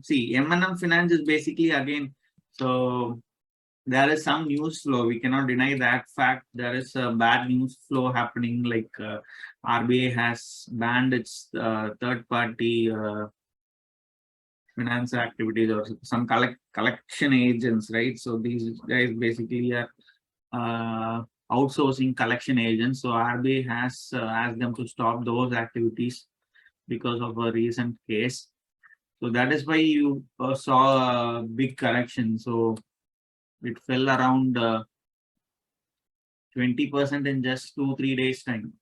See, M&M Finance is basically again, so there is some news flow. We cannot deny that fact. There is a bad news flow happening. Like RBI has banned its third party finance activities or some collection agents, right? So these guys basically are outsourcing collection agents. So RBI has asked them to stop those activities because of a recent case. So that is why you saw a big correction. So it fell around 20% in just 2-3 days time.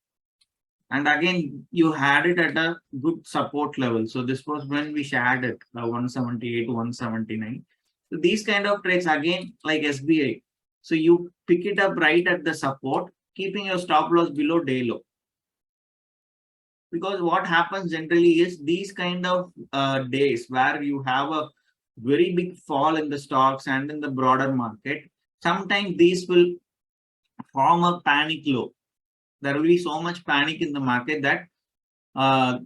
And again, you had it at a good support level. So this was when we shared it, 178 to 179. So these kind of trades again, like SBI. So you pick it up right at the support, keeping your stop loss below day low. Because what happens generally is these kind of days where you have a very big fall in the stocks and in the broader market, sometimes these will form a panic low. There will be so much panic in the market that uh,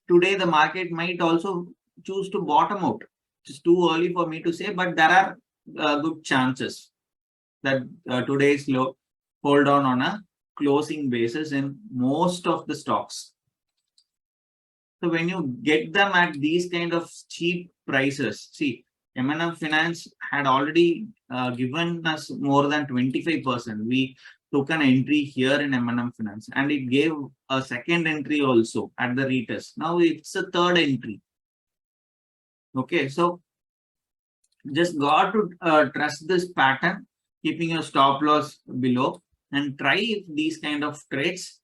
today the market might also choose to bottom out. It's too early for me to say, but there are good chances that today's low hold on a closing basis in most of the stocks. So when you get them at these kind of cheap prices, see, M&M Finance had already given us more than 25%. We took an entry here in M&M Finance and it gave a second entry also at the retest. Now it's a third entry. Okay, so just got to trust this pattern, keeping your stop loss below and try if these kind of trades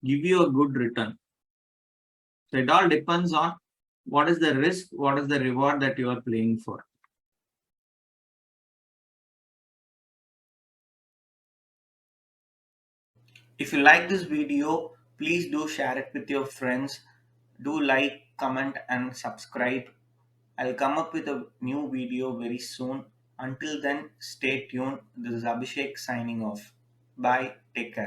give you a good return. So it all depends on what is the risk, what is the reward that you are playing for. If you like this video, please do share it with your friends. Do like, comment, and subscribe. I'll come up with a new video very soon. Until then, stay tuned. This is Abhishek signing off. Bye. Take care.